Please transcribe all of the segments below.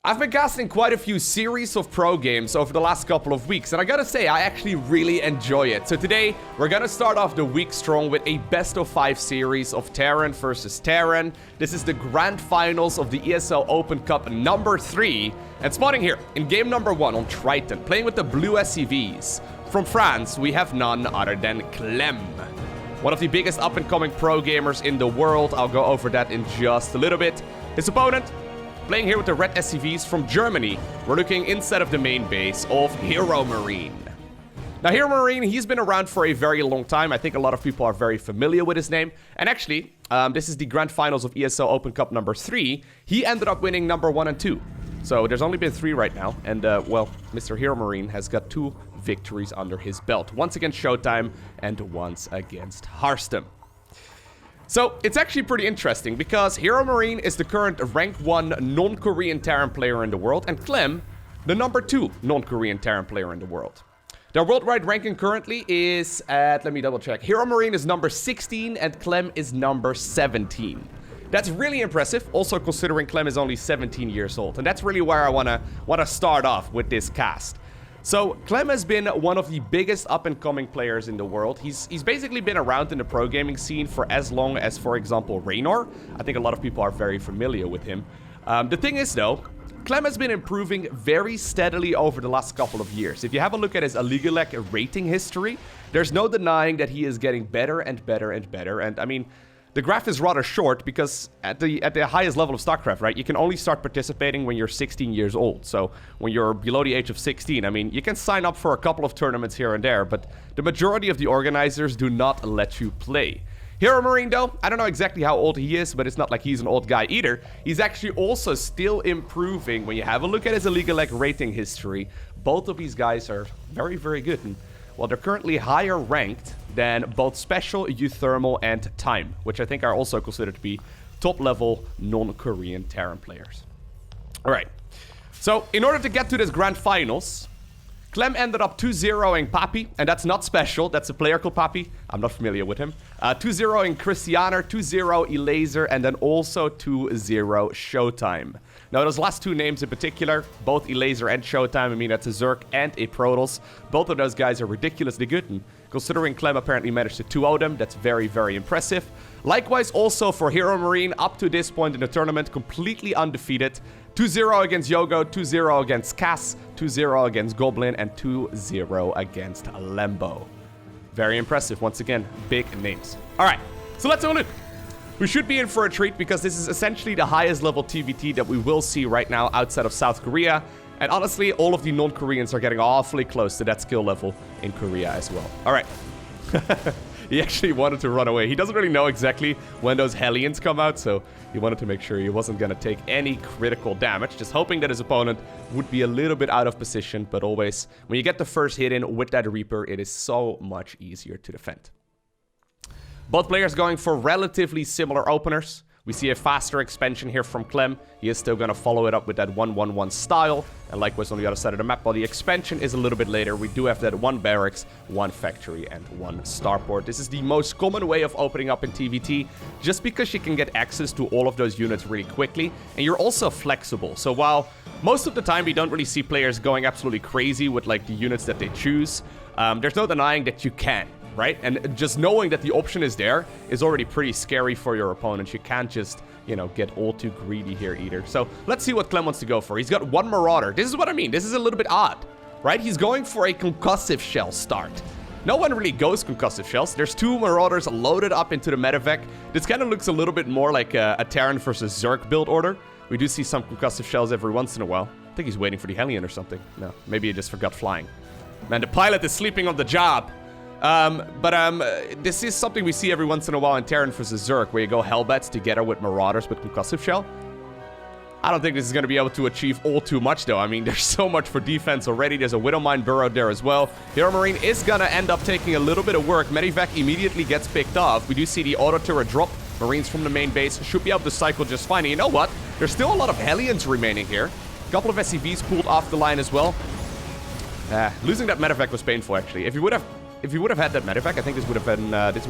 I've been casting quite a few series of pro games over the last couple of weeks, and I gotta say, I actually really enjoy it. So today, we're gonna start off the week strong with a best of 5 series of Terran versus Terran. This is the grand finals of the ESL Open Cup number 3. And spawning here in game number 1 on Triton, playing with the blue SCVs. From France, we have none other than Clem. One of the biggest up-and-coming pro gamers in the world. I'll go over that in just a little bit. His opponent, playing here with the red SCVs from Germany. We're looking inside of the main base of HerOMaRinE. Now, HerOMaRinE, he's been around for a very long time. I think a lot of people are very familiar with his name. And actually, this is the grand finals of ESL Open Cup number 3. He ended up winning number 1 and 2. So there's only been 3 right now. And, well, Mr. HerOMaRinE has got 2 victories under his belt. Once against Showtime and once against HerSTIM. So, it's actually pretty interesting because HerOMaRinE is the current rank 1 non-Korean Terran player in the world, and Clem, the number 2 non-Korean Terran player in the world. Their worldwide ranking currently is at, let me double check, HerOMaRinE is number 16 and Clem is number 17. That's really impressive, also considering Clem is only 17 years old, and that's really where I wanna start off with this cast. So, Clem has been one of the biggest up-and-coming players in the world. He's basically been around in the pro gaming scene for as long as, for example, Raynor. I think a lot of people are very familiar with him. The thing is, though, Clem has been improving very steadily over the last couple of years. If you have a look at his ESL rating history, there's no denying that he is getting better and better and better. And, I mean, the graph is rather short because at the highest level of StarCraft, right, you can only start participating when you're 16 years old. So when you're below the age of 16, I mean, you can sign up for a couple of tournaments here and there, but the majority of the organizers do not let you play. HerOMaRinE, though, I don't know exactly how old he is, but it's not like he's an old guy either. He's actually also still improving. When you have a look at his ESL rating history, both of these guys are very, very good. And, well, they're currently higher ranked than both Special, Euthermal, and Time, which I think are also considered to be top-level non-Korean Terran players. Alright, so in order to get to this grand finals, Clem ended up 2-0ing Papi, and that's not Special, that's a player called Papi. I'm not familiar with him. 2-0ing Christianer, 2-0 Elaser, and then also 2-0 Showtime. Now, those last 2 names in particular, both Elaser and Showtime, I mean, that's a Zerg and a Protoss. Both of those guys are ridiculously good, and considering Clem apparently managed to 2-0 them, that's very, very impressive. Likewise, also for HerOMaRinE, up to this point in the tournament, completely undefeated. 2-0 against Yogo, 2-0 against Cass, 2-0 against Goblin, and 2-0 against Lambo. Very impressive, once again, big names. Alright, so let's have a look. We should be in for a treat because this is essentially the highest level TVT that we will see right now outside of South Korea. And honestly, all of the non-Koreans are getting awfully close to that skill level in Korea as well. Alright. He actually wanted to run away. He doesn't really know exactly when those Hellions come out, so he wanted to make sure he wasn't going to take any critical damage, just hoping that his opponent would be a little bit out of position. But always, when you get the first hit in with that Reaper, it is so much easier to defend. Both players going for relatively similar openers. We see a faster expansion here from Clem. He is still going to follow it up with that 1-1-1 style. And likewise on the other side of the map, while the expansion is a little bit later, we do have that 1 barracks, 1 factory, and 1 starport. This is the most common way of opening up in TVT, just because you can get access to all of those units really quickly. And you're also flexible. So while most of the time we don't really see players going absolutely crazy with like the units that they choose, there's no denying that you can. Right? And just knowing that the option is there is already pretty scary for your opponents. You can't just, you know, get all too greedy here either. So let's see what Clem wants to go for. He's got 1 Marauder. This is what I mean. This is a little bit odd, right? He's going for a concussive shell start. No one really goes concussive shells. There's 2 Marauders loaded up into the medevac. This kind of looks a little bit more like a Terran versus Zerg build order. We do see some concussive shells every once in a while. I think he's waiting for the Hellion or something. No, maybe he just forgot flying. Man, the pilot is sleeping on the job. This is something we see every once in a while in Terran vs. Zerg, where you go Hellbats together with Marauders with Concussive Shell. I don't think this is going to be able to achieve all too much, though. I mean, there's so much for defense already. There's a Widowmine burrowed there as well. HerOMaRinE is going to end up taking a little bit of work. Medivac immediately gets picked off. We do see the auto turret drop. Marines from the main base should be able to cycle just fine. And you know what? There's still a lot of Hellions remaining here. A couple of SCVs pulled off the line as well. Losing that medevac was painful, actually. If you would have if you would have had that medevac, I think this would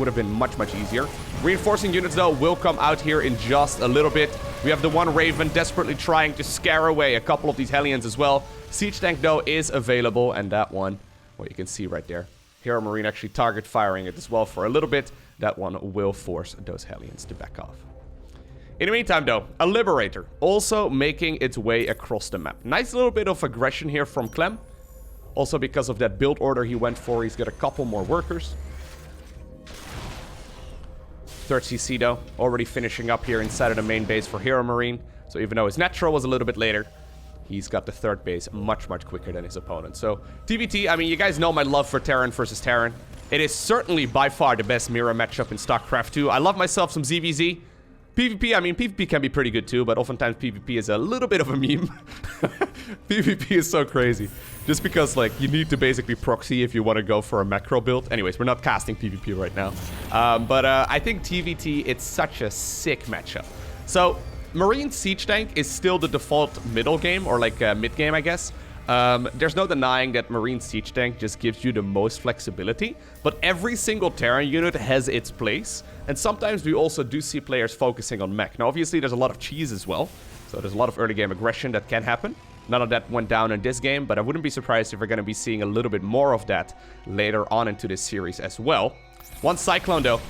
have been much easier. Reinforcing units, though, will come out here in just a little bit. We have the one Raven desperately trying to scare away a couple of these Hellions as well. Siege tank, though, is available, and that one, well, you can see right there. HerOMaRinE actually target firing it as well for a little bit. That one will force those Hellions to back off. In the meantime, though, a Liberator also making its way across the map. Nice little bit of aggression here from Clem. Also because of that build order he went for, he's got a couple more workers. Third CC, though, already finishing up here inside of the main base for HerOMaRinE. So even though his natural was a little bit later, he's got the third base much quicker than his opponent. So, TVT, I mean, you guys know my love for Terran versus Terran. It is certainly by far the best mirror matchup in StarCraft 2. I love myself some ZVZ. PvP, I mean, PvP can be pretty good too, but oftentimes PvP is a little bit of a meme. PvP is so crazy. Just because, like, you need to basically proxy if you want to go for a macro build. Anyways, we're not casting PvP right now. But I think TVT, it's such a sick matchup. So, Marine Siege Tank is still the default middle game, or like mid game, I guess. There's no denying that Marine Siege Tank just gives you the most flexibility, but every single Terran unit has its place, and sometimes we also do see players focusing on mech. Now, obviously, there's a lot of cheese as well, so there's a lot of early game aggression that can happen. None of that went down in this game, but I wouldn't be surprised if we're going to be seeing a little bit more of that later on into this series as well. One Cyclone, though,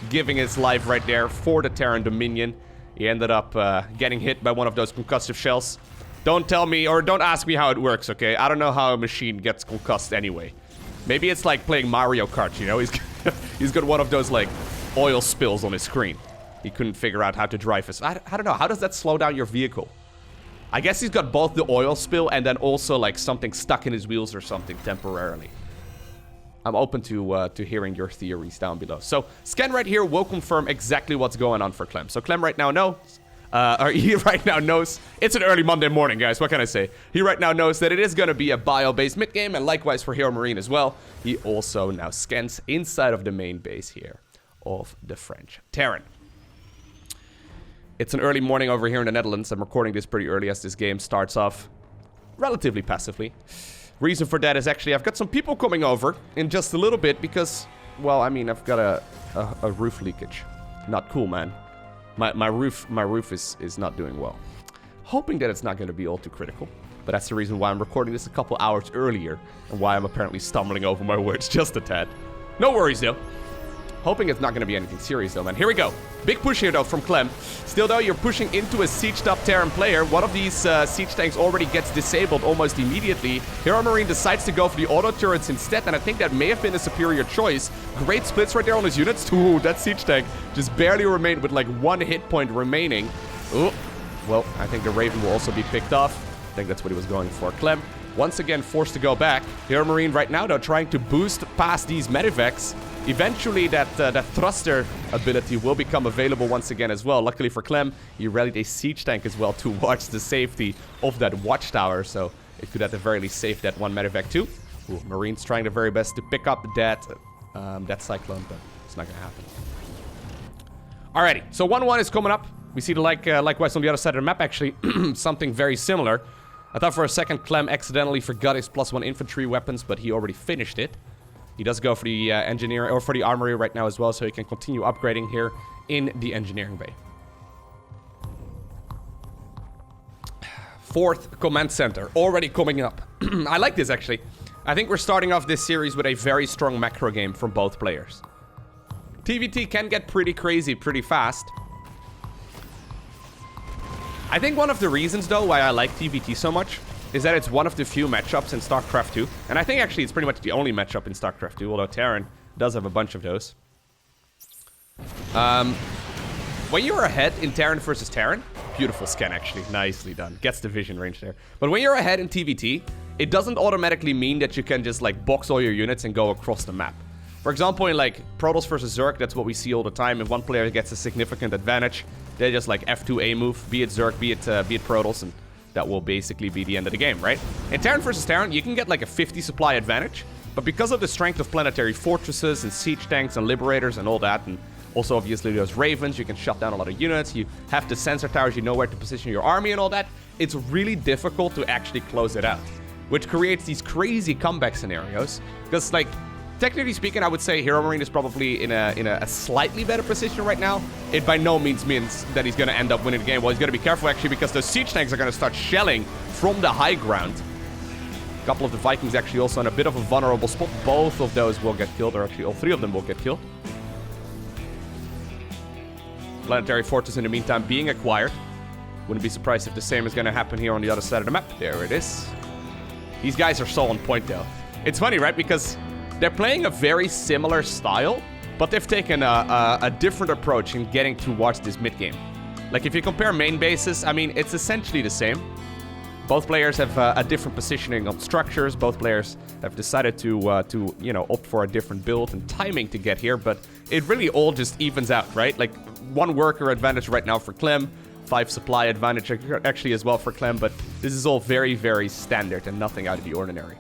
giving his life right there for the Terran Dominion. He ended up getting hit by one of those concussive shells. Don't tell me, or don't ask me how it works, okay? I don't know how a machine gets concussed anyway. Maybe it's like playing Mario Kart, you know? He's got one of those, like, oil spills on his screen. He couldn't figure out how to drive his... I don't know, how does that slow down your vehicle? I guess he's got both the oil spill and then also, like, something stuck in his wheels or something temporarily. I'm open to hearing your theories down below. So, Scan right here will confirm exactly what's going on for Clem. So, Clem right now knows... he right now knows... It's an early Monday morning, guys. What can I say? He right now knows that it is going to be a bio-based mid-game, and likewise for HerOMaRinE as well. He also now scans inside of the main base here of the French Terran. It's an early morning over here in the Netherlands. I'm recording this pretty early as this game starts off relatively passively. Reason for that is actually I've got some people coming over in just a little bit because, well, I mean, I've got a roof leakage. Not cool, man. My roof is not doing well. Hoping that it's not going to be all too critical. But that's the reason why I'm recording this a couple hours earlier. And why I'm apparently stumbling over my words just a tad. No worries, though. Hoping it's not going to be anything serious, though, man. Here we go. Big push here, though, from Clem. Still, though, you're pushing into a sieged-up Terran player. One of these siege tanks already gets disabled almost immediately. HerOMaRinE decides to go for the auto turrets instead, and I think that may have been a superior choice. Great splits right there on his units. Ooh, that siege tank just barely remained with, like, 1 hit point remaining. Ooh. Well, I think the Raven will also be picked off. I think that's what he was going for. Clem, once again, forced to go back. HerOMaRinE right now, though, trying to boost past these medevacs. Eventually, that thruster ability will become available once again as well. Luckily for Clem, he rallied a siege tank as well to watch the safety of that watchtower. So it could at the very least save that one medevac too. Ooh, Marine's trying their very best to pick up that Cyclone, but it's not going to happen. Alrighty, so 1-1 is coming up. We see the likewise on the other side of the map, actually. Something very similar. I thought for a second Clem accidentally forgot his +1 infantry weapons, but he already finished it. He does go for the engineer, or for the armory right now as well, so he can continue upgrading here in the engineering bay. 4th command center, already coming up. I like this, actually. I think we're starting off this series with a very strong macro game from both players. TVT can get pretty crazy pretty fast. I think one of the reasons, though, why I like TVT so much is that it's one of the few matchups in StarCraft 2. And I think actually it's pretty much the only matchup in StarCraft 2, although Terran does have a bunch of those. When you're ahead in Terran versus Terran, beautiful scan actually, nicely done. Gets the vision range there. But when you're ahead in TVT, it doesn't automatically mean that you can just like box all your units and go across the map. For example, in like Protoss versus Zerg, that's what we see all the time. If one player gets a significant advantage, they just like F2A move, be it Zerg, be it Protoss, and that will basically be the end of the game, right? In Terran versus Terran, you can get like a 50 supply advantage, but because of the strength of planetary fortresses and siege tanks and liberators and all that, and also obviously those ravens, you can shut down a lot of units, you have the sensor towers, you know where to position your army and all that, it's really difficult to actually close it out. which creates these crazy comeback scenarios. Because, like, technically speaking, I would say HerOMaRinE is probably in a slightly better position right now. It by no means that he's going to end up winning the game. Well, he's going to be careful, actually, because those siege tanks are going to start shelling from the high ground. A couple of the Vikings actually also in a bit of a vulnerable spot. Both of those will get killed, or actually all three of them will get killed. Planetary Fortress in the meantime being acquired. Wouldn't be surprised if the same is going to happen here on the other side of the map. There it is. These guys are so on point, though. It's funny, right? Because they're playing a very similar style, but they've taken a different approach in getting towards this mid game. Like, if you compare main bases, I mean, it's essentially the same. Both players have a different positioning on structures. Both players have decided to you know, opt for a different build and timing to get here, but it really all just evens out, right? Like, 1 worker advantage right now for Clem, 5 supply advantage actually as well for Clem, but this is all very, very standard and nothing out of the ordinary.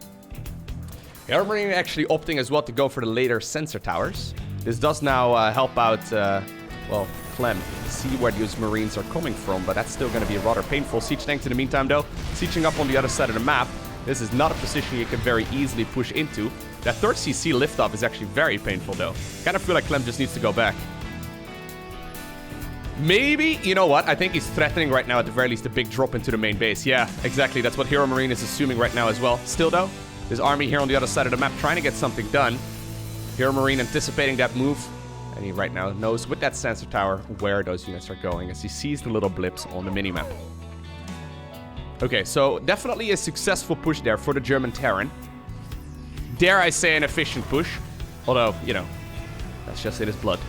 HerOMaRinE actually opting as well to go for the later sensor towers. This does now help out, well, Clem see where those Marines are coming from, but that's still going to be rather painful. Siege tanks in the meantime, though, sieging up on the other side of the map. This is not a position you can very easily push into. That 3rd CC liftoff is actually very painful, though. Kind of feel like Clem just needs to go back. Maybe, you know what? I think he's threatening right now, at the very least, a big drop into the main base. Yeah, exactly. That's what HerOMaRinE is assuming right now as well. Still, though, his army here on the other side of the map trying to get something done. HerOMaRinE anticipating that move. And he right now knows with that sensor tower where those units are going as he sees the little blips on the minimap. Okay, so definitely a successful push there for the German Terran. Dare I say an efficient push. Although, you know, that's just in his blood.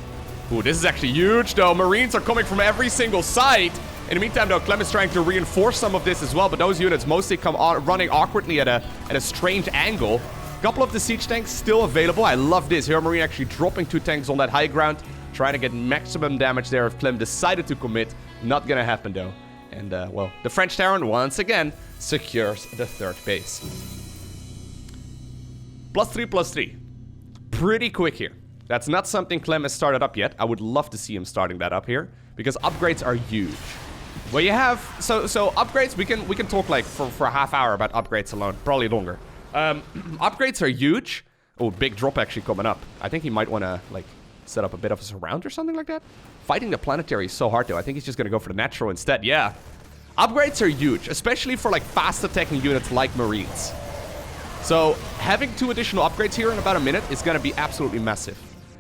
Ooh, this is actually huge, though. Marines are coming from every single side. In the meantime, though, Clem is trying to reinforce some of this as well, but those units mostly come running awkwardly at a strange angle. A couple of the siege tanks still available. I love this. HerOMaRinE actually dropping 2 tanks on that high ground, trying to get maximum damage there if Clem decided to commit. Not gonna happen, though. And, well, the French Terran, once again, secures the 3rd base. +3/+3. Pretty quick here. That's not something Clem has started up yet. I would love to see him starting that up here, because upgrades are huge. Well, you have... So upgrades, we can talk, like, for a half hour about upgrades alone. Probably longer. Upgrades are huge. Oh, big drop actually coming up. I think he might want to, like, set up a bit of a surround or something like that. Fighting the planetary is so hard, though. I think he's just going to go for the natural instead. Yeah. Upgrades are huge, especially for, like, fast attacking units like Marines. So, having 2 additional upgrades here in about a minute is going to be absolutely massive.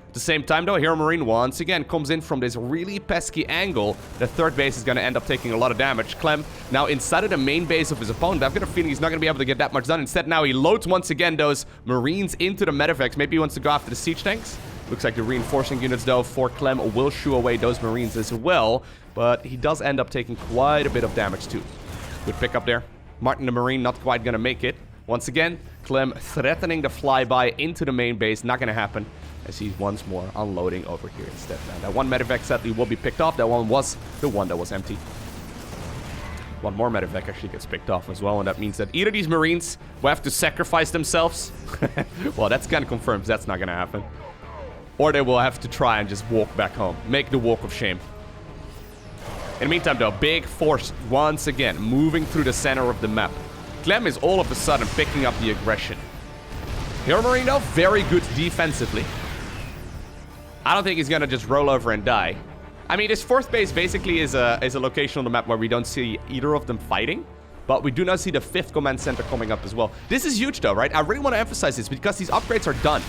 At the same time, though, HerOMaRinE once again comes in from this really pesky angle. The 3rd base is going to end up taking a lot of damage. Clem now inside of the main base of his opponent. I've got a feeling he's not going to be able to get that much done. Instead, now he loads once again those Marines into the medevacs. Maybe he wants to go after the siege tanks. Looks like the reinforcing units, though, for Clem will shoo away those Marines as well. But he does end up taking quite a bit of damage, too. Good pickup there. Martin the Marine not quite going to make it. Once again, Clem threatening the flyby into the main base. Not going to happen, as he's once more unloading over here instead. Now, that 1 medevac sadly will be picked off. That one was the one that was empty. 1 more medevac actually gets picked off as well, and that means that either these Marines will have to sacrifice themselves. Well, that's kind of confirms that's not going to happen. Or they will have to try and just walk back home. Make the walk of shame. In the meantime, though, big force once again moving through the center of the map. Clem is all of a sudden picking up the aggression. HerOMaRinE, though, very good defensively. I don't think he's going to just roll over and die. I mean, this 4th base basically is a location on the map where we don't see either of them fighting. But we do not see the 5th command center coming up as well. This is huge, though, right? I really want to emphasize this because these upgrades are done,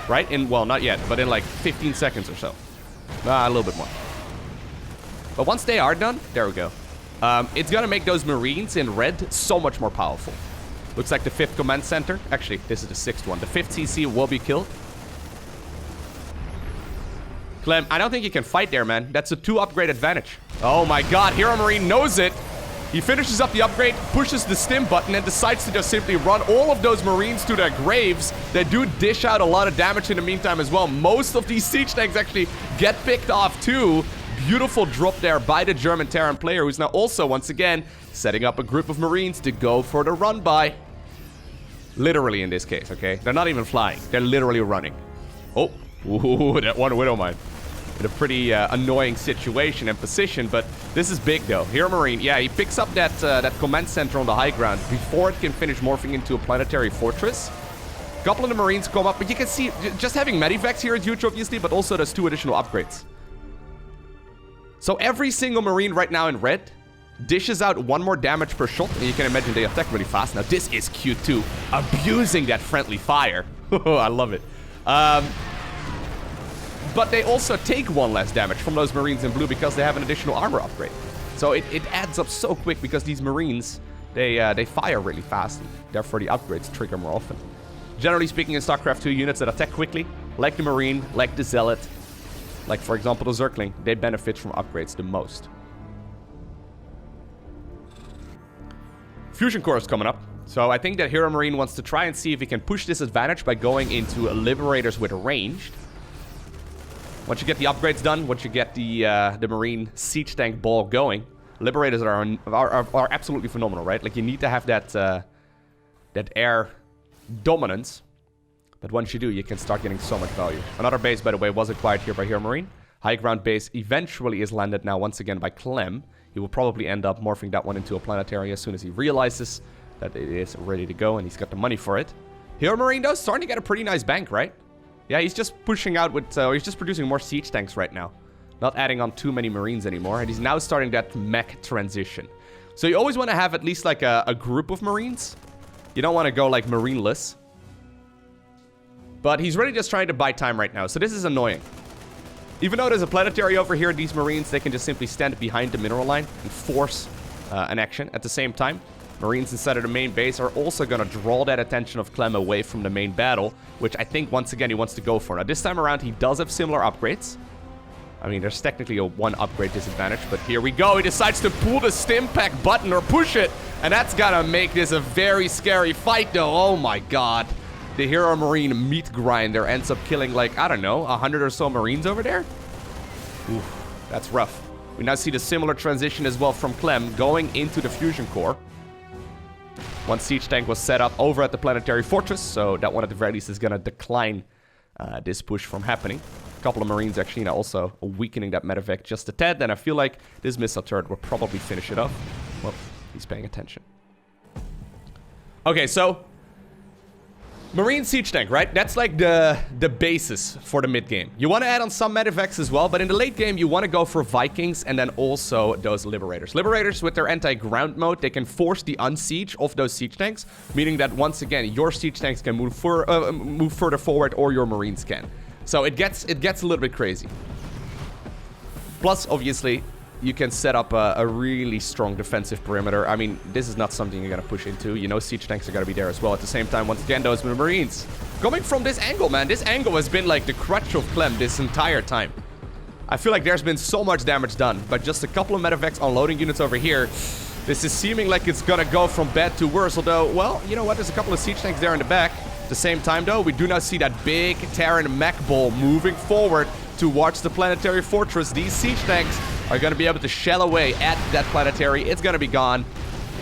right? Well, not yet, but in like 15 seconds or so. A little bit more. But once they are done, there we go. It's going to make those Marines in red so much more powerful. Looks like the 5th command center. Actually, this is the 6th one. The 5th CC will be killed. Clem, I don't think you can fight there, man. That's a 2 upgrade advantage. Oh my god, HerOMaRinE knows it. He finishes up the upgrade, pushes the STIM button, and decides to just simply run all of those Marines to their graves. They do dish out a lot of damage in the meantime as well. Most of these siege tanks actually get picked off too. Beautiful drop there by the German Terran player, who's now also, once again, setting up a group of Marines to go for the run-by. Literally in this case, okay? They're not even flying. They're literally running. Oh, ooh, that one Widowmine. in a pretty annoying situation and position, but this is big though. HerOMaRinE, yeah, he picks up that command center on the high ground before it can finish morphing into a planetary fortress. A couple of the Marines come up, but you can see just having medivacs here is huge, obviously, but also there's 2 additional upgrades. So every single Marine right now in red dishes out 1 more damage per shot, and you can imagine they attack really fast. Now this is cute too, abusing that friendly fire. I love it. But they also take 1 less damage from those Marines in blue because they have an additional armor upgrade. So it adds up so quick because these Marines, they fire really fast, and therefore the upgrades trigger more often. Generally speaking, in StarCraft 2, units that attack quickly, like the Marine, like the Zealot, like for example the Zergling, they benefit from upgrades the most. Fusion Core is coming up, so I think that HerOMaRinE wants to try and see if he can push this advantage by going into Liberators with ranged. Once you get the upgrades done, once you get the Marine siege tank ball going, Liberators are absolutely phenomenal, right? Like you need to have that air dominance, but once you do, you can start getting so much value. Another base, by the way, was acquired here by HerOMaRinE. High ground base eventually is landed now once again by Clem. He will probably end up morphing that one into a planetary as soon as he realizes that it is ready to go and he's got the money for it. HerOMaRinE, though, starting to get a pretty nice bank, right? Yeah, he's just pushing out with... he's just producing more siege tanks right now. Not adding on too many Marines anymore. And he's now starting that mech transition. So you always want to have at least like a group of Marines. You don't want to go like Marine-less. But he's really just trying to buy time right now. So this is annoying. Even though there's a planetary over here, these Marines, they can just simply stand behind the mineral line and force an action at the same time. Marines inside of the main base are also going to draw that attention of Clem away from the main battle, which I think, once again, he wants to go for. Now, this time around, he does have similar upgrades. I mean, there's technically a 1 upgrade disadvantage, but here we go. He decides to pull the stim pack button or push it, and that's going to make this a very scary fight, though. Oh, my God. The HerOMaRinE meat grinder ends up killing, like, I don't know, 100 or so Marines over there? Oof, that's rough. We now see the similar transition as well from Clem going into the fusion core. One siege tank was set up over at the planetary fortress, so that one at the very least is going to decline this push from happening. A couple of Marines actually now also weakening that medevac just a tad, and I feel like this missile turret will probably finish it off. Well, he's paying attention. Okay, so Marine siege tank, right? That's like the basis for the mid game. You want to add on some medevacs as well, but in the late game, you want to go for Vikings and then also those Liberators. Liberators, with their anti-ground mode, they can force the unsiege of those siege tanks, meaning that once again, your siege tanks can move further forward, or your Marines can. So it gets a little bit crazy. Plus, obviously, you can set up a really strong defensive perimeter. I mean, this is not something you're going to push into. You know, siege tanks are going to be there as well. At the same time, once again, those Marines. Coming from this angle, man. This angle has been like the crutch of Clem this entire time. I feel like there's been so much damage done, but just a couple of medevacs unloading units over here. This is seeming like it's going to go from bad to worse. Although, well, you know what? There's a couple of siege tanks there in the back. At the same time, though, we do not see that big Terran mech ball moving forward towards the planetary fortress. These siege tanks are going to be able to shell away at that planetary. It's going to be gone.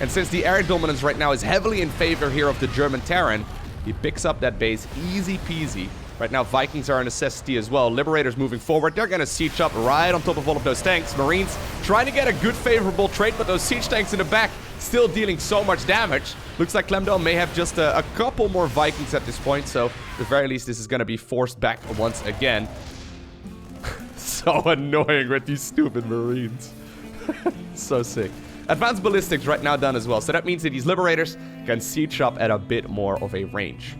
And since the air dominance right now is heavily in favor here of the German Terran, he picks up that base easy peasy. Right now, Vikings are a necessity as well. Liberators moving forward. They're going to siege up right on top of all of those tanks. Marines trying to get a good favorable trade, but those siege tanks in the back still dealing so much damage. Looks like Clem may have just a couple more Vikings at this point, so at the very least, this is going to be forced back once again. So annoying with these stupid Marines. So sick. Advanced ballistics right now done as well, so that means that these Liberators can siege up at a bit more of a range.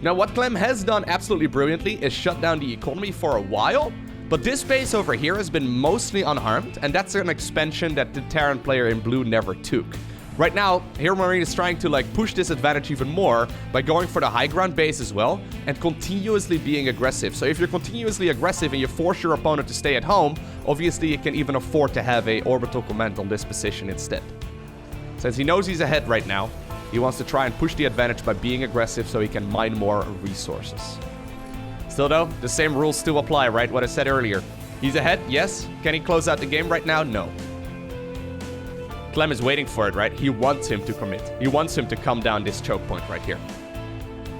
Now, what Clem has done absolutely brilliantly is shut down the economy for a while, but this base over here has been mostly unharmed, and that's an expansion that the Terran player in blue never took. Right now, HerOMaRinE is trying to push this advantage even more by going for the high ground base as well and continuously being aggressive. So if you're continuously aggressive and you force your opponent to stay at home, obviously you can even afford to have a orbital command on this position instead. Since he knows he's ahead right now, he wants to try and push the advantage by being aggressive so he can mine more resources. Still though, the same rules still apply, right? What I said earlier. He's ahead, yes. Can he close out the game right now? No. Clem is waiting for it, right? He wants him to commit. He wants him to come down this choke point right here.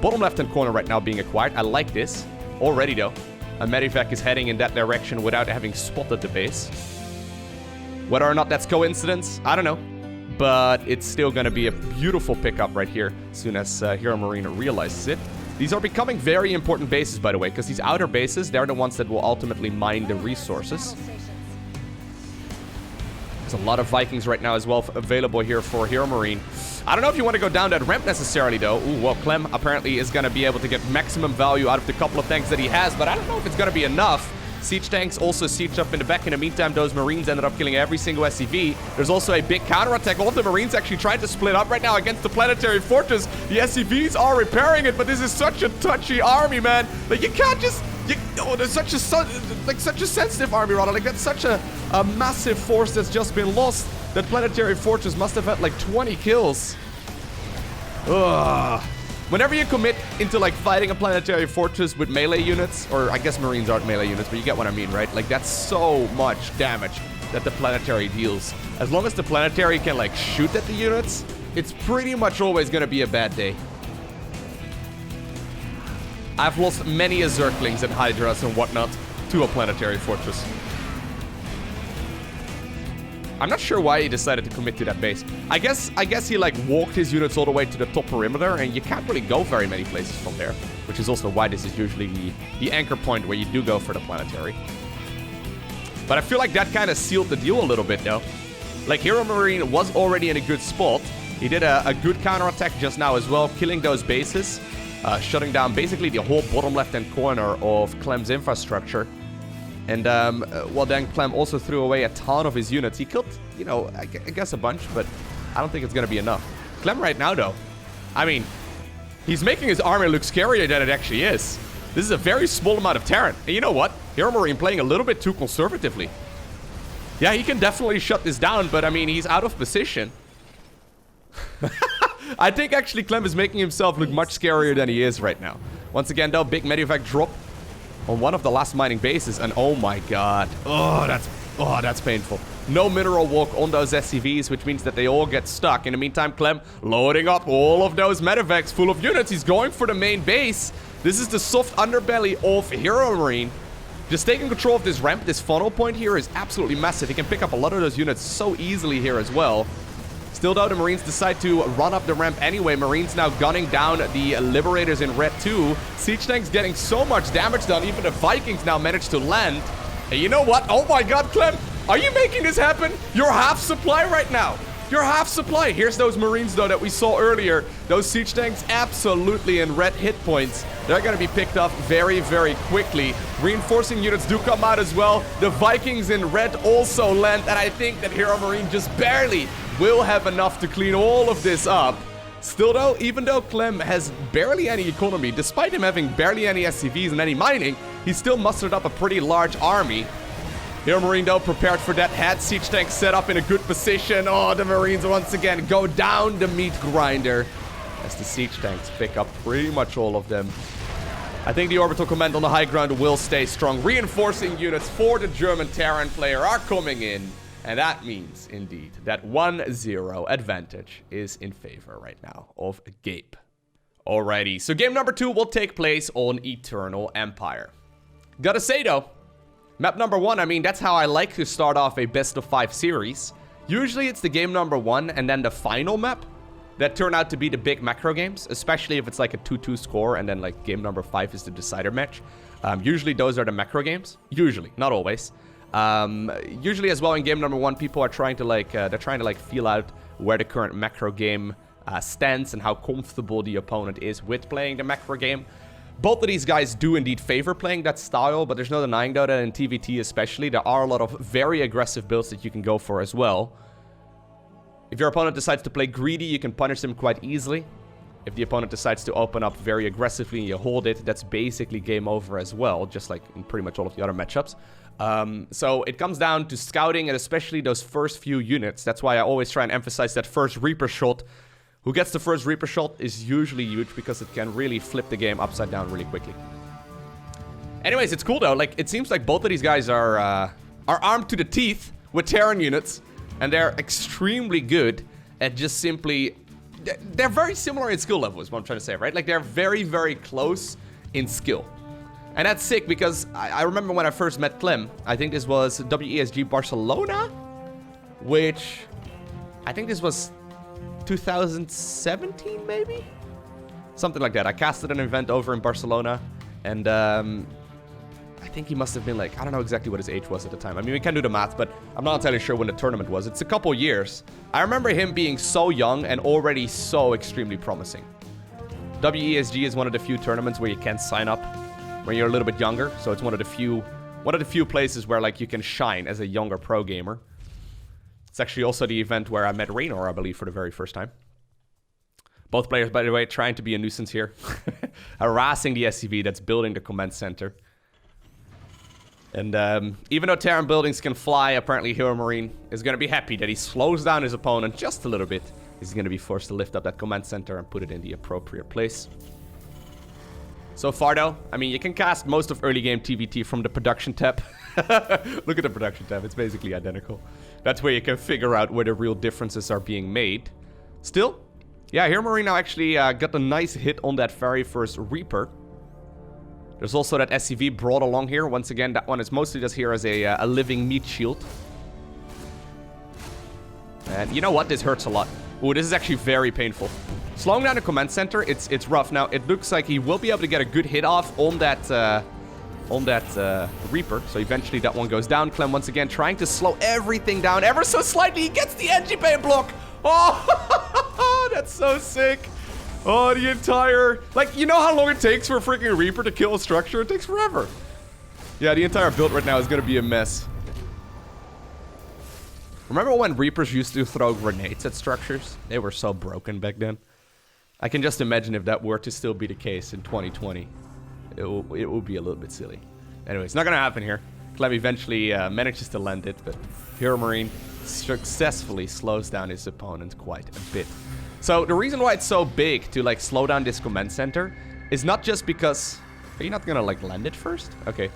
Bottom left-hand corner right now being acquired. I like this. Already, though. a medevac is heading in that direction without having spotted the base. Whether or not that's coincidence, I don't know. But it's still going to be a beautiful pickup right here as soon as HerOMaRinE realizes it. These are becoming very important bases, by the way, because these outer bases, they're the ones that will ultimately mine the resources. There's a lot of Vikings right now as well available here for HerOMaRinE. I don't know if you want to go down that ramp necessarily, though. Ooh, well, Clem apparently is going to be able to get maximum value out of the couple of tanks that he has, but I don't know if it's going to be enough. Siege tanks also sieged up in the back. In the meantime, those Marines ended up killing every single SCV. There's also a big counterattack. All of the Marines actually tried to split up right now against the planetary fortress. The SCVs are repairing it, but this is such a touchy army, man. Like, you can't just... there's such a sensitive army, rather. Like, that's such a massive force that's just been lost. That planetary fortress must have had, like, 20 kills. Ugh. Whenever you commit into, like, fighting a planetary fortress with melee units, or I guess Marines aren't melee units, but you get what I mean, right? Like, that's so much damage that the planetary deals. As long as the planetary can, like, shoot at the units, it's pretty much always gonna be a bad day. I've lost many a Zerglings and Hydras and whatnot to a planetary fortress. I'm not sure why he decided to commit to that base. I guess he like walked his units all the way to the top perimeter, and you can't really go very many places from there, which is also why this is usually the anchor point where you do go for the planetary. But I feel like that kind of sealed the deal a little bit, though. Like, HerOMaRinE was already in a good spot. He did a good counterattack just now as well, killing those bases, shutting down basically the whole bottom left-hand corner of Clem's infrastructure. And, well, then Clem also threw away a ton of his units. He killed, you know, I guess a bunch, but I don't think it's going to be enough. Clem right now, though, I mean, he's making his army look scarier than it actually is. This is a very small amount of Terran. And you know what? HerOMaRinE playing a little bit too conservatively. Yeah, he can definitely shut this down, but, I mean, he's out of position. I think, actually, Clem is making himself look much scarier than he is right now. Once again, though, big medevac drop on one of the last mining bases, and oh my god. Oh, that's painful. No mineral walk on those SCVs, which means that they all get stuck. In the meantime, Clem loading up all of those medevacs full of units. He's going for the main base. This is the soft underbelly of HerOMaRinE. Just taking control of this ramp, this funnel point here is absolutely massive. He can pick up a lot of those units so easily here as well. Still, though, the Marines decide to run up the ramp anyway. Marines now gunning down the Liberators in red too. Siege tanks getting so much damage done. Even the Vikings now manage to land. And you know what? Oh my god, Clem! Are you making this happen? You're half supply right now. You're half supply. Here's those Marines, though, that we saw earlier. Those siege tanks absolutely in red hit points. They're going to be picked up very, very quickly. Reinforcing units do come out as well. The Vikings in red also land. And I think that HerOMaRinE just barely will have enough to clean all of this up. Still, though, even though Clem has barely any economy, despite him having barely any SCVs and any mining, he still mustered up a pretty large army. HerOMaRinE, though, prepared for that. Had siege tanks set up in a good position. Oh, the Marines once again go down the meat grinder as the siege tanks pick up pretty much all of them. I think the orbital command on the high ground will stay strong. Reinforcing units for the German Terran player are coming in. And that means, indeed, that 1-0 advantage is in favor right now of Gabe. Alrighty, so game number 2 will take place on Eternal Empire. Gotta say, though, map number 1, I mean, that's how I like to start off a best-of-5 series. Usually it's the game number 1 and then the final map that turn out to be the big macro games, especially if it's like a 2-2 score and then like game number 5 is the decider match. Usually those are the macro games. Usually, not always. Usually as well in game number 1, people are trying to like, feel out where the current macro game stands and how comfortable the opponent is with playing the macro game. Both of these guys do indeed favor playing that style, but there's no denying, though, that in TVT especially, there are a lot of very aggressive builds that you can go for as well. If your opponent decides to play greedy, you can punish them quite easily. If the opponent decides to open up very aggressively and you hold it, that's basically game over as well, just like in pretty much all of the other matchups. So it comes down to scouting and especially those first few units. That's why I always try and emphasize that first Reaper shot. Who gets the first Reaper shot is usually huge because it can really flip the game upside down really quickly. Anyways, it's cool though. Like, it seems like both of these guys are armed to the teeth with Terran units, and they're extremely good at just simply... They're very similar in skill level is what I'm trying to say, right? Like, they're very, very close in skill. And that's sick because I remember when I first met Clem, I think this was WESG Barcelona, which I think this was 2017 maybe? Something like that. I casted an event over in Barcelona, and I think he must have been like, I don't know exactly what his age was at the time. I mean, we can do the math, but I'm not entirely sure when the tournament was. It's a couple years. I remember him being so young and already so extremely promising. WESG is one of the few tournaments where you can sign up when you're a little bit younger. So it's one of the few places where like you can shine as a younger pro gamer. It's actually also the event where I met Raynor, I believe, for the very first time. Both players, by the way, trying to be a nuisance here. Harassing the SCV that's building the command center. And even though Terran buildings can fly, apparently HerOMaRinE is going to be happy that he slows down his opponent just a little bit. He's going to be forced to lift up that command center and put it in the appropriate place. So far, though, I mean, you can cast most of early game TVT from the production tab. Look at the production tab. It's basically identical. That's where you can figure out where the real differences are being made. Still, yeah, HerOMaRinE now actually got a nice hit on that very first Reaper. There's also that SCV brought along here. Once again, that one is mostly just here as a living meat shield. And you know what? This hurts a lot. Ooh, this is actually very painful. Slowing down the command center, it's rough. Now, it looks like he will be able to get a good hit off on that Reaper. So eventually that one goes down. Clem once again trying to slow everything down ever so slightly. He gets the NGP block. Oh, that's so sick. Oh, the entire... Like, you know how long it takes for a freaking Reaper to kill a structure? It takes forever. Yeah, the entire build right now is going to be a mess. Remember when Reapers used to throw grenades at structures? They were so broken back then. I can just imagine if that were to still be the case in 2020. It would be a little bit silly. Anyway, it's not going to happen here. Clem eventually manages to land it, but HerOMaRinE successfully slows down his opponent quite a bit. So the reason why it's so big to like slow down this command center is not just because... Are you not gonna like land it first? Okay.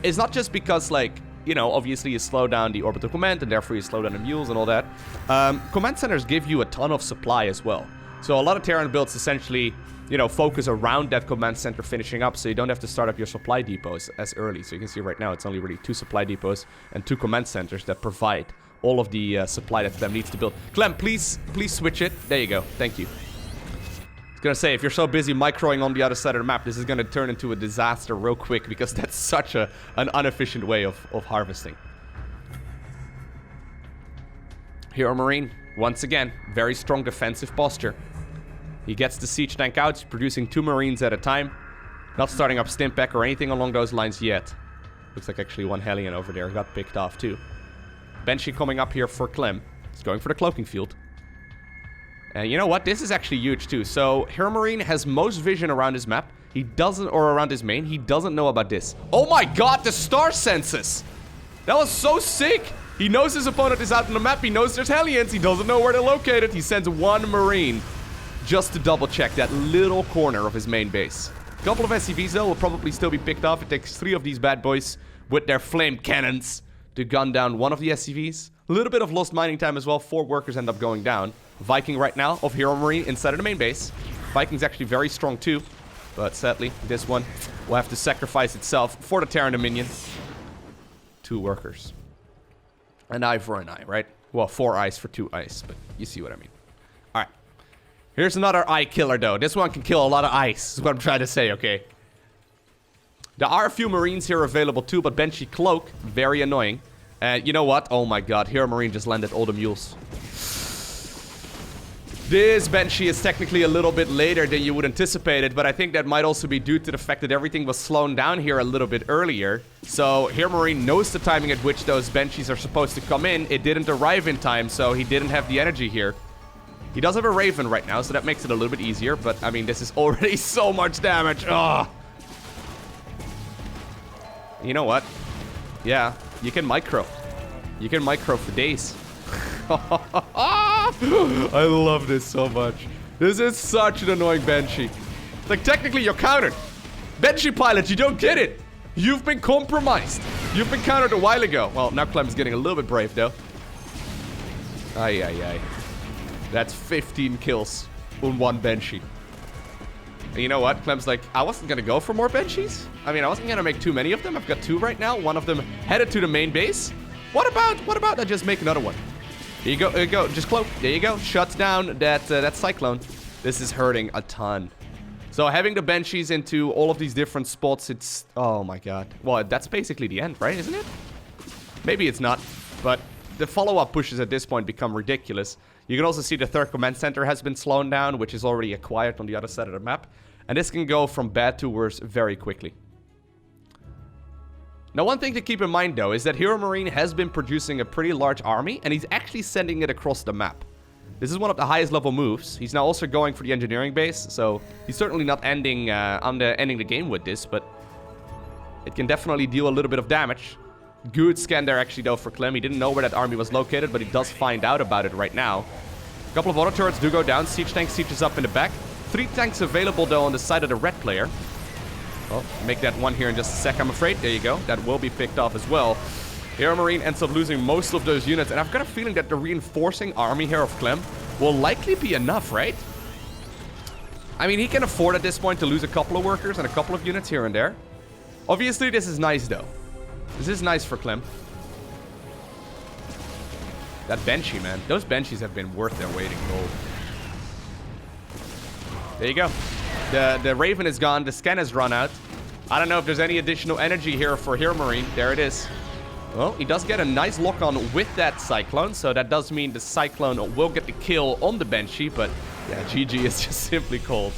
It's not just because like, you know, obviously you slow down the orbital command and therefore you slow down the mules and all that. Command centers give you a ton of supply as well. So a lot of Terran builds essentially, you know, focus around that command center finishing up, so you don't have to start up your supply depots as early. So you can see right now it's only really 2 supply depots and 2 command centers that provide all of the supply that Clem needs to build. Clem, please switch it. There you go. Thank you. I was gonna say, if you're so busy microing on the other side of the map, this is gonna turn into a disaster real quick because that's such an inefficient way of harvesting. HerOMaRinE, once again, very strong defensive posture. He gets the siege tank out, producing 2 Marines at a time. Not starting up stim pack or anything along those lines yet. Looks like actually 1 Hellion over there got picked off too. Banshee coming up here for Clem. He's going for the cloaking field. And you know what? This is actually huge too. So HerOMaRinE has most vision around his map. He doesn't, or around his main. He doesn't know about this. Oh my god, the star senses! That was so sick! He knows his opponent is out on the map. He knows there's Hellions. He doesn't know where they're located. He sends 1 Marine just to double check that little corner of his main base. A couple of SCVs though will probably still be picked off. It takes 3 of these bad boys with their flame cannons to gun down 1 of the SCVs. A little bit of lost mining time as well. 4 workers end up going down. Viking right now of HerOMaRinE inside of the main base. Viking's actually very strong too. But sadly, this one will have to sacrifice itself for the Terran Dominion. 2 workers. An eye for an eye, right? Well, 4 eyes for 2 eyes, but you see what I mean. Alright. Here's another eye killer though. This one can kill a lot of ice, is what I'm trying to say, okay? There are a few Marines here available too, but Banshee Cloak, very annoying. And you know what? Oh my god, HerOMaRinE just landed all the mules. This Banshee is technically a little bit later than you would anticipate it, but I think that might also be due to the fact that everything was slowing down here a little bit earlier. So HerOMaRinE knows the timing at which those Banshees are supposed to come in. It didn't arrive in time, so he didn't have the energy here. He does have a Raven right now, so that makes it a little bit easier, but I mean, this is already so much damage. Ugh. You know what? Yeah, you can micro. You can micro for days. I love this so much. This is such an annoying Banshee. Like, technically, you're countered. Banshee pilot, you don't get it. You've been compromised. You've been countered a while ago. Well, now Clem's getting a little bit brave, though. Ay, ay, ay. That's 15 kills on 1 Banshee. And you know what? Clem's like, I wasn't going to go for more Banshees. I mean, I wasn't going to make too many of them. I've got 2 right now. One of them headed to the main base. What about I just make another one? Here you go. Just cloak. There you go. Shuts down that Cyclone. This is hurting a ton. So having the Banshees into all of these different spots, it's... Oh my god. Well, that's basically the end, right? Isn't it? Maybe it's not. But the follow-up pushes at this point become ridiculous. You can also see the third command center has been slowed down, which is already acquired on the other side of the map. And this can go from bad to worse very quickly. Now, one thing to keep in mind, though, is that HerOMaRinE has been producing a pretty large army, and he's actually sending it across the map. This is one of the highest level moves. He's now also going for the engineering base, so he's certainly not ending the game with this, but it can definitely deal a little bit of damage. Good scan there actually though for Clem. He didn't know where that army was located, but he does find out about it right now. A couple of auto turrets do go down. Siege tank sieges up in the back. 3 tanks available though on the side of the red player. Well, make that one here in just a sec, I'm afraid. There you go. That will be picked off as well. HerOMaRinE ends up losing most of those units, and I've got a feeling that the reinforcing army here of Clem will likely be enough, right? I mean, he can afford at this point to lose a couple of workers and a couple of units here and there. Obviously, this is nice, though. This is nice for Clem. That Banshee, man. Those Banshees have been worth their weight in gold. There you go. The Raven is gone. The scan has run out. I don't know if there's any additional energy here for HerOMaRinE. There it is. Well, he does get a nice lock-on with that Cyclone, so that does mean the Cyclone will get the kill on the Banshee, but yeah, GG is just simply cold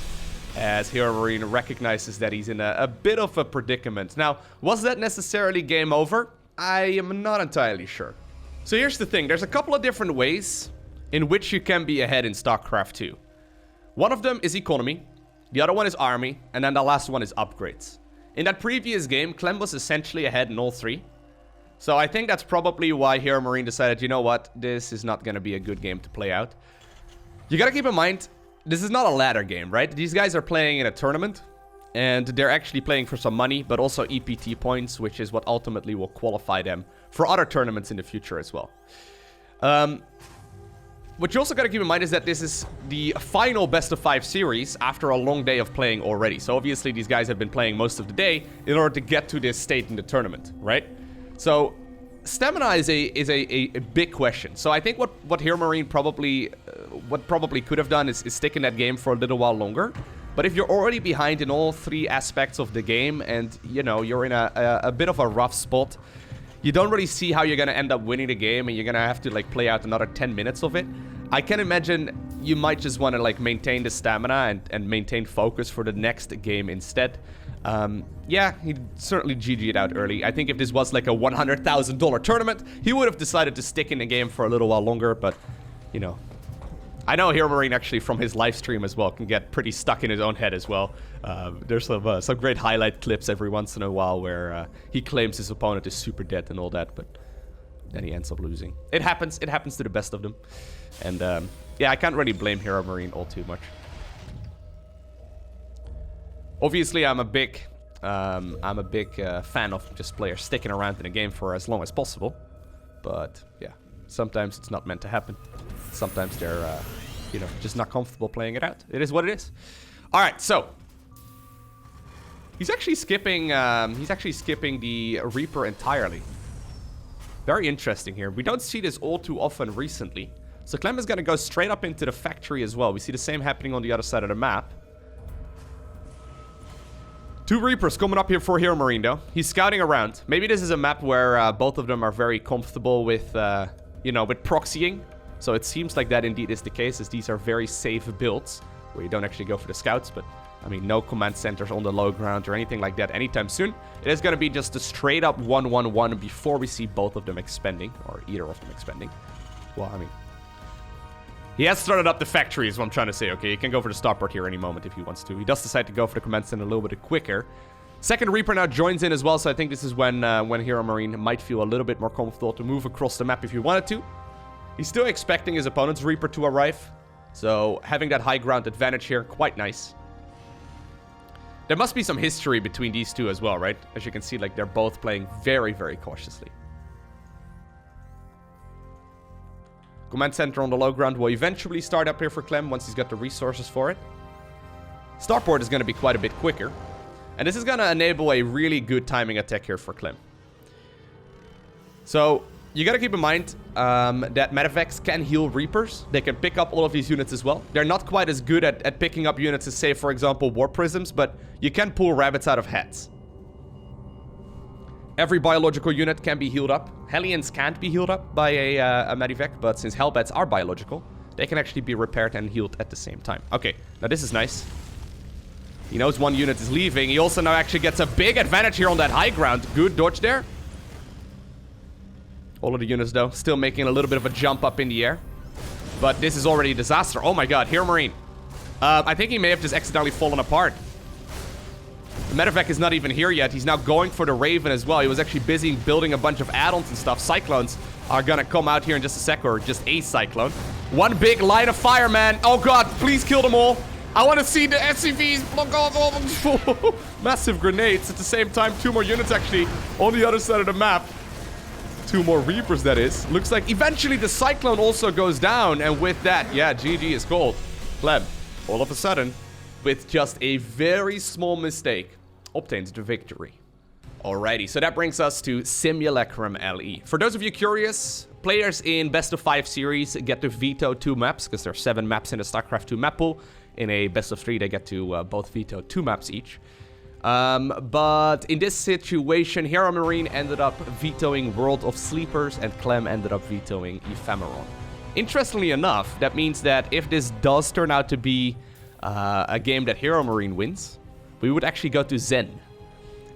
as HerOMaRinE recognizes that he's in a bit of a predicament. Now, was that necessarily game over? I am not entirely sure. So here's the thing, there's a couple of different ways in which you can be ahead in StarCraft 2. One of them is economy, the other one is army, and then the last one is upgrades. In that previous game, Clem was essentially ahead in all 3. So I think that's probably why HerOMaRinE decided, you know what, this is not going to be a good game to play out. You got to keep in mind, this is not a ladder game, right? These guys are playing in a tournament, and they're actually playing for some money, but also EPT points, which is what ultimately will qualify them for other tournaments in the future as well. What you also got to keep in mind is that this is the final best of 5 series after a long day of playing already. So obviously these guys have been playing most of the day in order to get to this state in the tournament, right? So stamina is a big question. So I think what HerOMaRinE probably could have done is stick in that game for a little while longer. But if you're already behind in all 3 aspects of the game and, you know, you're in a bit of a rough spot, you don't really see how you're going to end up winning the game and you're going to have to, like, play out another 10 minutes of it. I can imagine you might just want to, like, maintain the stamina and maintain focus for the next game instead. Yeah, he certainly GG'd out early. I think if this was like a $100,000 tournament, he would have decided to stick in the game for a little while longer, but, you know. I know HerOMaRinE actually from his live stream as well can get pretty stuck in his own head as well. There's some great highlight clips every once in a while where he claims his opponent is super dead and all that, but then he ends up losing. It happens to the best of them. And yeah, I can't really blame HerOMaRinE all too much. Obviously, I'm a big fan of just players sticking around in a game for as long as possible. But yeah, sometimes it's not meant to happen. Sometimes they're, you know, just not comfortable playing it out. It is what it is. All right, so he's actually skipping the Reaper entirely. Very interesting here. We don't see this all too often recently. So Clem is going to go straight up into the factory as well. We see the same happening on the other side of the map. 2 Reapers coming up here for HerOMaRinE, though. He's scouting around. Maybe this is a map where both of them are very comfortable with, you know, with proxying. So it seems like that indeed is the case, as these are very safe builds, where you don't actually go for the scouts, but, I mean, no command centers on the low ground or anything like that anytime soon. It is going to be just a straight up 1-1-1 before we see both of them expanding, or either of them expanding. Well, I mean, he has started up the factory is what I'm trying to say, okay? He can go for the starport here any moment if he wants to. He does decide to go for the command center a little bit quicker. Second Reaper now joins in as well, so I think this is when HerOMaRinE might feel a little bit more comfortable to move across the map if he wanted to. He's still expecting his opponent's Reaper to arrive, so having that high ground advantage here, quite nice. There must be some history between these two as well, right? As you can see, like, they're both playing very, very cautiously. Command center on the low ground will eventually start up here for Clem once he's got the resources for it. Starport is going to be quite a bit quicker. And this is going to enable a really good timing attack here for Clem. So, you got to keep in mind that medevacs can heal Reapers. They can pick up all of these units as well. They're not quite as good at picking up units as, say, for example, War Prisms, but you can pull rabbits out of hats. Every biological unit can be healed up. Hellions can't be healed up by a medevac, but since Hellbats are biological, they can actually be repaired and healed at the same time. Okay, now this is nice. He knows one unit is leaving. He also now actually gets a big advantage here on that high ground. Good dodge there. All of the units, though, still making a little bit of a jump up in the air. But this is already a disaster. Oh my god, HerOMaRinE. I think he may have just accidentally fallen apart. The medevac is not even here yet. He's now going for the Raven as well. He was actually busy building a bunch of add-ons and stuff. Cyclones are gonna come out here in just a sec, or just a Cyclone. One big line of fire, man. Oh god, please kill them all. I want to see the SCVs block off. Massive grenades. At the same time, 2 more units actually on the other side of the map. 2 more Reapers, that is. Looks like eventually the Cyclone also goes down. And with that, yeah, GG is called. Clem, all of a sudden, with just a very small mistake, obtains the victory. Alrighty, so that brings us to Simulacrum LE. For those of you curious, players in Best of 5 series get to veto 2 maps, because there are 7 maps in the StarCraft 2 map pool. In a Best of 3, they get to both veto 2 maps each. But in this situation, HerOMaRinE ended up vetoing World of Sleepers, and Clem ended up vetoing Ephemeron. Interestingly enough, that means that if this does turn out to be a game that HerOMaRinE wins, we would actually go to Zen.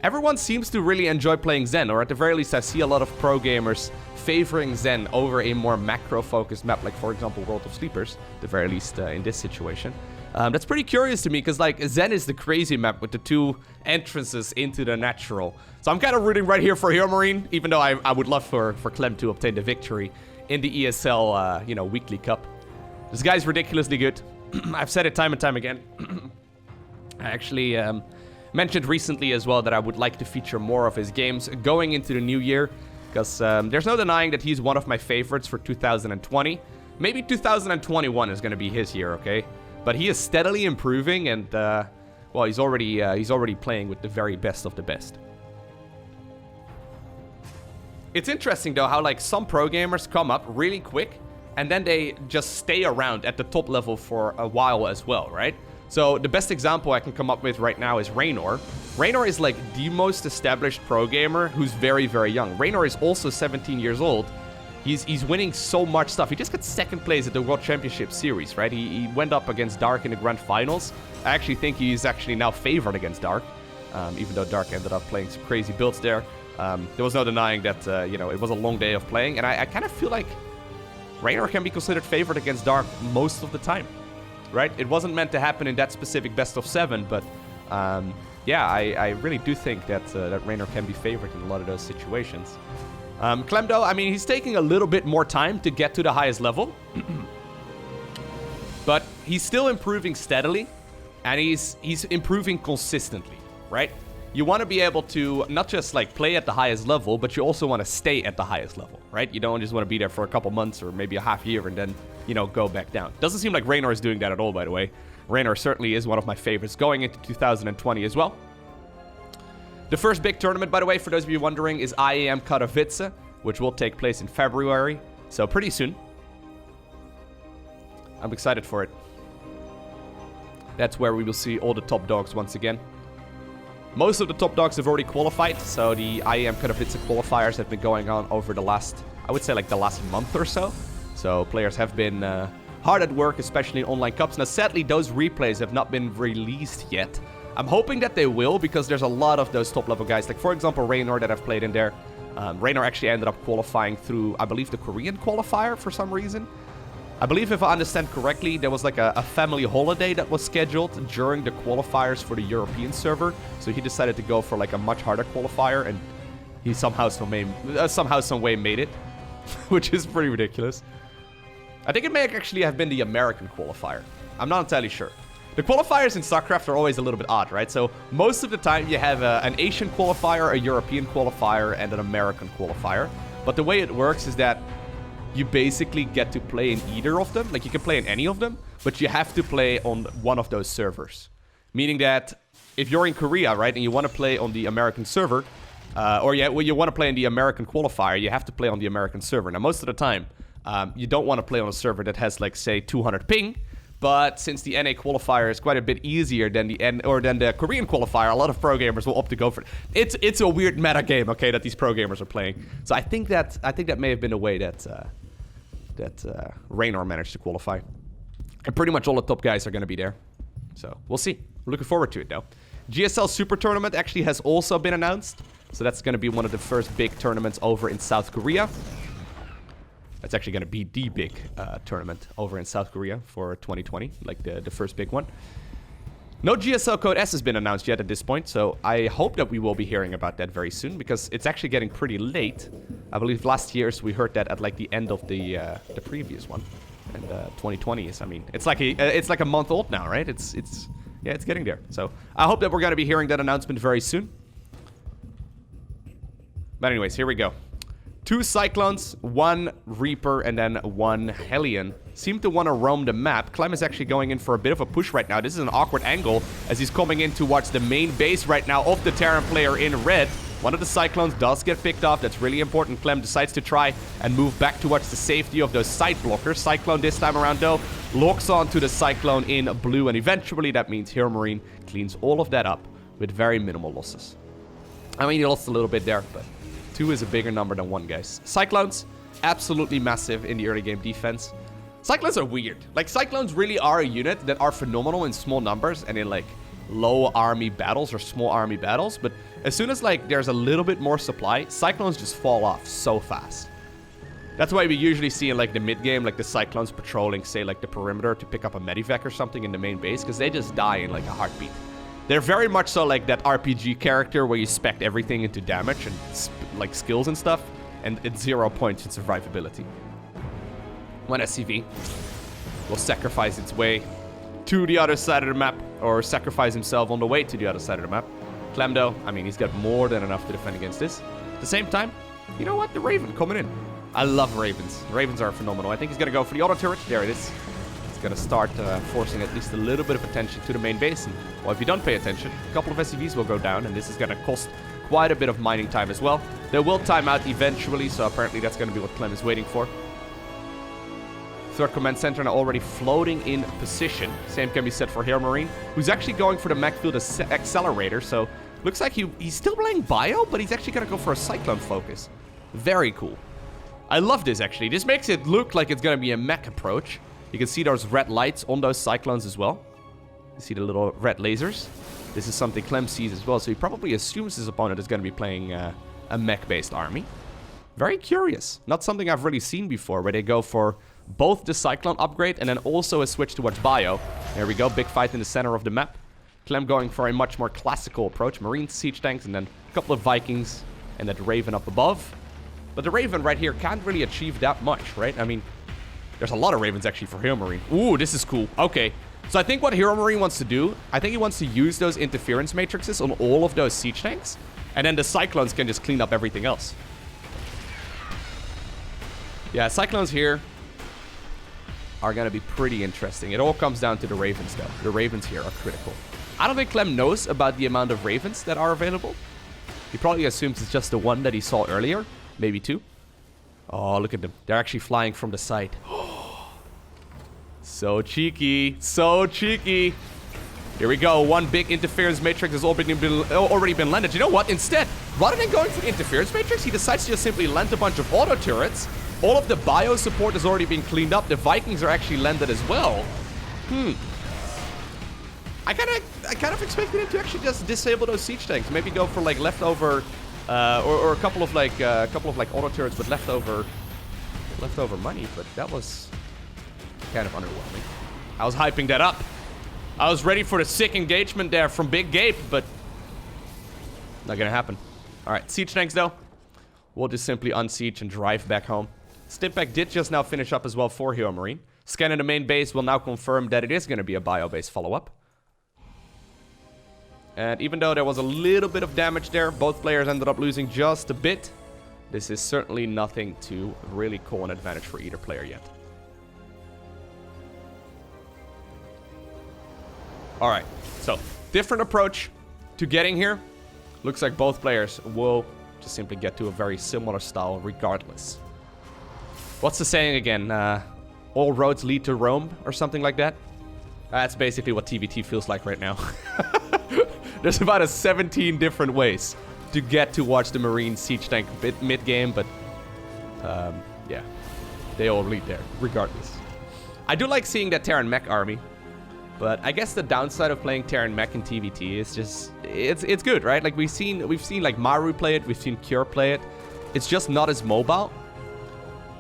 Everyone seems to really enjoy playing Zen, or at the very least I see a lot of pro gamers favoring Zen over a more macro-focused map, like for example World of Sleepers, at the very least in this situation. That's pretty curious to me, because like Zen is the crazy map with the 2 entrances into the natural. So I'm kind of rooting right here for HerOMaRinE, even though I would love for Clem to obtain the victory in the ESL, you know, weekly cup. This guy's ridiculously good. I've said it time and time again. I actually mentioned recently as well that I would like to feature more of his games going into the new year, because there's no denying that he's one of my favorites for 2020. Maybe 2021 is going to be his year, okay? But he is steadily improving, and well, he's already playing with the very best of the best. It's interesting though how like some pro gamers come up really quick, and then they just stay around at the top level for a while as well, right? So the best example I can come up with right now is Raynor. Raynor is like the most established pro gamer who's very, very young. Raynor is also 17 years old. He's winning so much stuff. He just got 2nd place at the World Championship Series, right? He went up against Dark in the Grand Finals. I actually think he's actually now favored against Dark, even though Dark ended up playing some crazy builds there. There was no denying that, you know, it was a long day of playing, and I kind of feel like Raynor can be considered favored against Dark most of the time, right? It wasn't meant to happen in that specific best of 7, but yeah, I really do think that that Raynor can be favored in a lot of those situations. Clem, though, I mean, he's taking a little bit more time to get to the highest level. But he's still improving steadily, and he's improving consistently, right? You want to be able to not just, like, play at the highest level, but you also want to stay at the highest level, right? You don't just want to be there for a couple months or maybe a half year and then, you know, go back down. Doesn't seem like Raynor is doing that at all, by the way. Raynor certainly is one of my favorites going into 2020 as well. The first big tournament, by the way, for those of you wondering, is IAM Katowice, which will take place in February. So pretty soon. I'm excited for it. That's where we will see all the top dogs once again. Most of the top dogs have already qualified, so the IAM Katowice qualifiers have been going on over the last, I would say like the last month or so. So players have been hard at work, especially in online cups. Now sadly, those replays have not been released yet. I'm hoping that they will, because there's a lot of those top level guys, like for example Raynor that I've played in there. Raynor actually ended up qualifying through, I believe, the Korean qualifier for some reason. I believe, if I understand correctly, there was like a family holiday that was scheduled during the qualifiers for the European server. So he decided to go for like a much harder qualifier, and he somehow, some way made it, which is pretty ridiculous. I think it may actually have been the American qualifier. I'm not entirely sure. The qualifiers in StarCraft are always a little bit odd, right? So most of the time you have an Asian qualifier, a European qualifier, and an American qualifier. But the way it works is that you basically get to play in either of them. Like, you can play in any of them, but you have to play on one of those servers. Meaning that if you're in Korea, right, and you want to play on the American server, you want to play in the American qualifier, you have to play on the American server. Now, most of the time, you don't want to play on a server that has, like, say, 200 ping. But since the NA qualifier is quite a bit easier than the Korean qualifier, a lot of pro gamers will opt to go for it. It's a weird meta game, okay, that these pro gamers are playing. So I think that may have been a way that HerOMaRinE managed to qualify. And pretty much all the top guys are going to be there. So we'll see. We're looking forward to it, though. GSL Super Tournament actually has also been announced. So that's going to be one of the first big tournaments over in South Korea. That's actually going to be the big tournament over in South Korea for 2020, like the first big one. No GSL Code S has been announced yet at this point, so I hope that we will be hearing about that very soon, because it's actually getting pretty late. I believe last year's we heard that at like the end of the previous one, and 2020 is, I mean, it's like a month old now, right? It's getting there. So I hope that we're going to be hearing that announcement very soon. But anyways, here we go. 2 Cyclones, 1 Reaper, and then 1 Hellion seem to want to roam the map. Clem is actually going in for a bit of a push right now. This is an awkward angle as he's coming in towards the main base right now of the Terran player in red. One of the Cyclones does get picked off. That's really important. Clem decides to try and move back towards the safety of those side blockers. Cyclone this time around, though, locks on to the Cyclone in blue, and eventually that means HerOMaRinE cleans all of that up with very minimal losses. I mean, he lost a little bit there, but 2 is a bigger number than 1, guys. Cyclones, absolutely massive in the early game defense. Cyclones are weird. Like, Cyclones really are a unit that are phenomenal in small numbers and in, like, low army battles or small army battles. But as soon as, like, there's a little bit more supply, Cyclones just fall off so fast. That's why we usually see in, like, the mid-game, like, the Cyclones patrolling, say, like, the perimeter to pick up a medivac or something in the main base, because they just die in, like, a heartbeat. They're very much so like that RPG character where you spec everything into damage and like skills and stuff, and it's 0 points in survivability. 1 SCV will sacrifice its way to the other side of the map, or sacrifice himself on the way to the other side of the map. Clem, though, I mean, he's got more than enough to defend against this. At the same time, you know what? The Raven coming in. I love Ravens. Ravens are phenomenal. I think he's going to go for the auto turret. There it is. Going to start forcing at least a little bit of attention to the main base. And, well, if you don't pay attention, a couple of SCVs will go down, and this is going to cost quite a bit of mining time as well. They will time out eventually, so apparently that's going to be what Clem is waiting for. 3rd command center now already floating in position. Same can be said for HerOMaRinE, who's actually going for the Macfield accelerator. So looks like he's still playing bio, but he's actually going to go for a Cyclone focus. Very cool. I love this, actually. This makes it look like it's going to be a mech approach. You can see those red lights on those Cyclones as well. You see the little red lasers. This is something Clem sees as well, so he probably assumes his opponent is going to be playing a mech-based army. Very curious. Not something I've really seen before, where they go for both the Cyclone upgrade and then also a switch towards bio. There we go, big fight in the center of the map. Clem going for a much more classical approach. Marine siege tanks and then a couple of Vikings and that Raven up above. But the Raven right here can't really achieve that much, right? I mean, there's a lot of Ravens actually for HerOMaRinE. Ooh, this is cool. Okay. So I think what HerOMaRinE wants to do, I think he wants to use those interference matrices on all of those siege tanks. And then the Cyclones can just clean up everything else. Yeah, Cyclones here are going to be pretty interesting. It all comes down to the Ravens, though. The Ravens here are critical. I don't think Clem knows about the amount of Ravens that are available. He probably assumes it's just the 1 that he saw earlier. Maybe 2. Oh, look at them. They're actually flying from the side. So cheeky. So cheeky. Here we go. 1 big interference matrix has already been landed. You know what? Instead, rather than going for the interference matrix, he decides to just simply land a bunch of auto turrets. All of the bio support has already been cleaned up. The Vikings are actually landed as well. I kind of expected him to actually just disable those siege tanks. Maybe go for like leftover, or a couple of like auto turrets with leftover money. But that was kind of underwhelming. I was hyping that up. I was ready for the sick engagement there from Big Gabe, but not gonna happen. All right, siege tanks though. We'll just simply unsiege and drive back home. Stimpack did just now finish up as well for HerOMaRinE. Scanning the main base will now confirm that it is going to be a bio-based follow-up. And even though there was a little bit of damage there, both players ended up losing just a bit. This is certainly nothing to really call an advantage for either player yet. Alright, so Different approach to getting here. Looks like both players will just simply get to a very similar style regardless. What's the saying again? All roads lead to Rome or something like that? That's basically what TVT feels like right now. There's about 17 different ways to get to watch the Marine siege tank mid-game, but yeah, they all lead there regardless. I do like seeing that Terran mech army, but I guess the downside of playing Terran mech in TVT is just it's good, right? Like we've seen like Maru play it, we've seen Cure play it. It's just not as mobile.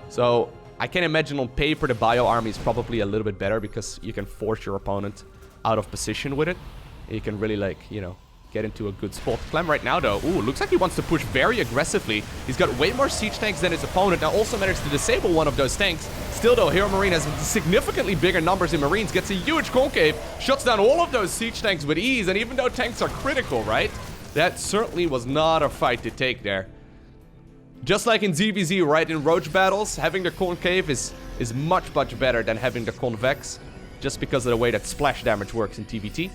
So I can imagine on paper the bio army is probably a little bit better because you can force your opponent out of position with it. You can really, like, you know, get into a good spot. Clem right now, though, ooh, looks like he wants to push very aggressively. He's got way more siege tanks than his opponent. Now also managed to disable one of those tanks. Still, though, HerOMaRinE has significantly bigger numbers in Marines. Gets a huge concave. Shuts down all of those siege tanks with ease. And even though tanks are critical, right? That certainly was not a fight to take there. Just like in ZVZ, right? In Roach battles, having the concave is much better than having the convex. Just because of the way that splash damage works in TVT.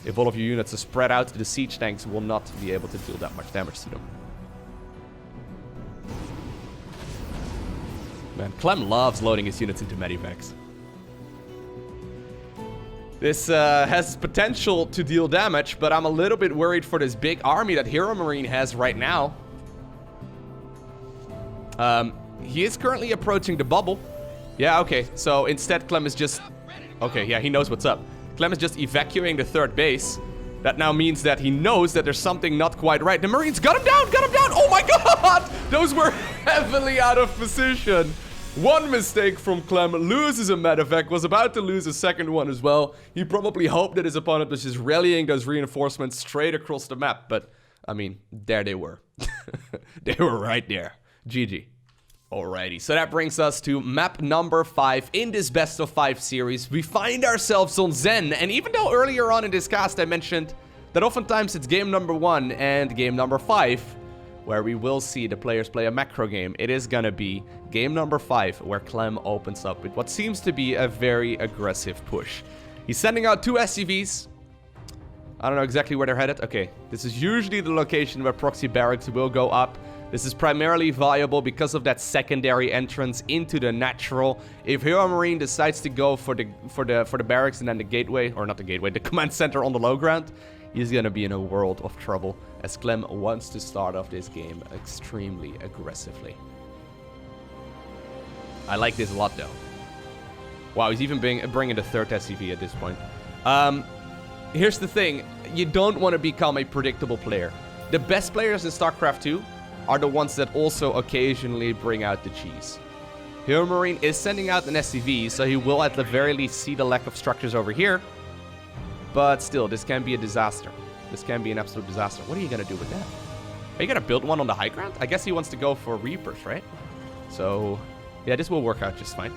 If all of your units are spread out, the siege tanks will not be able to deal that much damage to them. Man, Clem loves loading his units into medivacs. This has potential to deal damage, but I'm a little bit worried for this big army that HerOMaRinE has right now. He is currently approaching the bubble. Yeah, okay, so instead Clem is just... Okay, yeah, he knows what's up. Clem is just evacuating the third base. That now means that he knows that there's something not quite right. The Marines got him down! Got him down! Oh my god! Those were heavily out of position. One mistake from Clem. Loses a medevac. Was about to lose a second one as well. He probably hoped that his opponent was just rallying those reinforcements straight across the map. But, I mean, there they were. They were right there. GG. Alrighty, so that brings us to map number 5 in this best of 5 series. We find ourselves on Zen, and even though earlier on in this cast I mentioned that oftentimes it's game number 1 and game number 5 where we will see the players play a macro game, it is gonna be game number 5 where Clem opens up with what seems to be a very aggressive push. He's sending out 2 SCVs. I don't know exactly where they're headed. Okay, this is usually the location where proxy barracks will go up. This is primarily viable because of that secondary entrance into the natural. If HerOMaRinE decides to go for the barracks and then the gateway, or not the gateway, the command center on the low ground, he's gonna be in a world of trouble as Clem wants to start off this game extremely aggressively. I like this a lot though. Wow, he's even bringing the third SCV at this point. Here's the thing, you don't want to become a predictable player. The best players in StarCraft 2 are the ones that also occasionally bring out the cheese. HerOMaRinE is sending out an SCV, so he will at the very least see the lack of structures over here. But still, this can be a disaster. This can be an absolute disaster. What are you going to do with that? Are you going to build one on the high ground? I guess he wants to go for Reapers, right? So, yeah, this will work out just fine.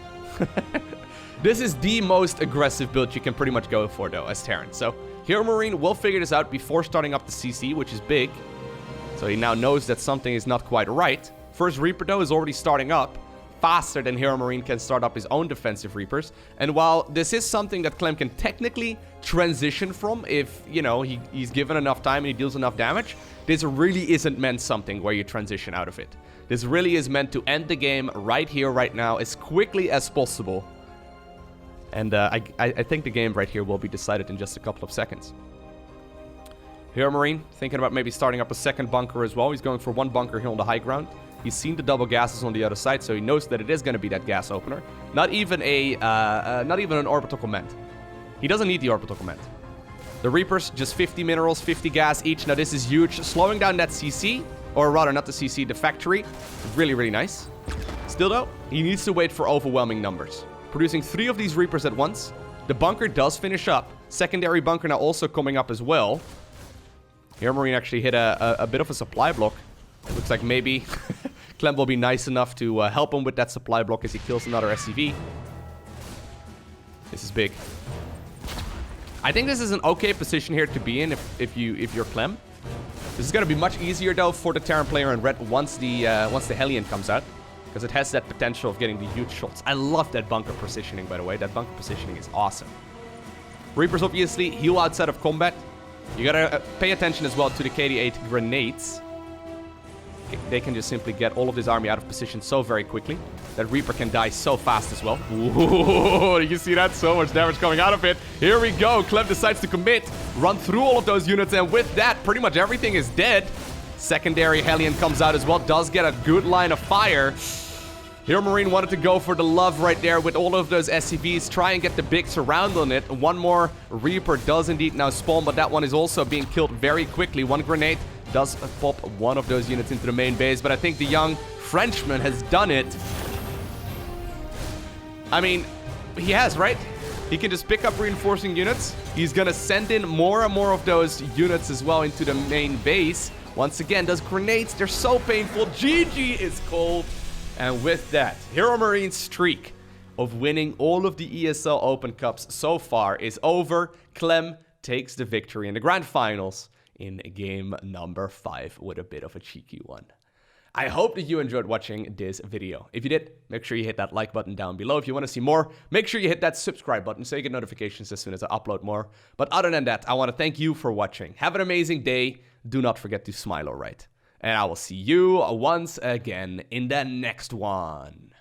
This is the most aggressive build you can pretty much go for, though, as Terran. So, HerOMaRinE will figure this out before starting up the CC, which is big. So he now knows that something is not quite right. First Reaper, though, is already starting up faster than HerOMaRinE can start up his own defensive Reapers. And while this is something that Clem can technically transition from if, you know, he's given enough time and he deals enough damage, this really isn't meant something where you transition out of it. This really is meant to end the game right here, right now, as quickly as possible. And I think the game right here will be decided in just a couple of seconds. HerOMaRinE thinking about maybe starting up a second bunker as well. He's going for one bunker here on the high ground. He's seen the double gases on the other side, so he knows that it is going to be that gas opener. Not even an orbital command. He doesn't need the orbital command. The Reapers, just 50 minerals, 50 gas each. Now this is huge. Slowing down that CC, or rather not the CC, the factory. Really, really nice. Still though, he needs to wait for overwhelming numbers. Producing 3 of these Reapers at once. The bunker does finish up. Secondary bunker now also coming up as well. HerOMaRinE actually hit a bit of a supply block. Looks like maybe Clem will be nice enough to help him with that supply block as he kills another SCV. This is big. I think this is an okay position here to be in if you're Clem. This is going to be much easier though for the Terran player in red once the Hellion comes out, because it has that potential of getting the huge shots. I love that bunker positioning, by the way. That bunker positioning is awesome. Reapers obviously heal outside of combat. You gotta pay attention as well to the KD8 grenades. They can just simply get all of this army out of position so very quickly that Reaper can die so fast as well. Ooh, you see that? So much damage coming out of it. Here we go. Clem decides to commit, run through all of those units, and with that, pretty much everything is dead. Secondary Hellion comes out as well. Does get a good line of fire. HerOMaRinE wanted to go for the love right there with all of those SCVs. Try and get the big surround on it. One more Reaper does indeed now spawn, but that one is also being killed very quickly. One grenade does pop one of those units into the main base, but I think the young Frenchman has done it. I mean, he has, right? He can just pick up reinforcing units. He's gonna send in more and more of those units as well into the main base. Once again, those grenades, they're so painful. GG is cold. And with that, HerOMaRiNE's streak of winning all of the ESL Open Cups so far is over. Clem takes the victory in the grand finals in game number 5 with a bit of a cheeky one. I hope that you enjoyed watching this video. If you did, make sure you hit that like button down below. If you want to see more, make sure you hit that subscribe button so you get notifications as soon as I upload more. But other than that, I want to thank you for watching. Have an amazing day. Do not forget to smile, alright? And I will see you once again in the next one.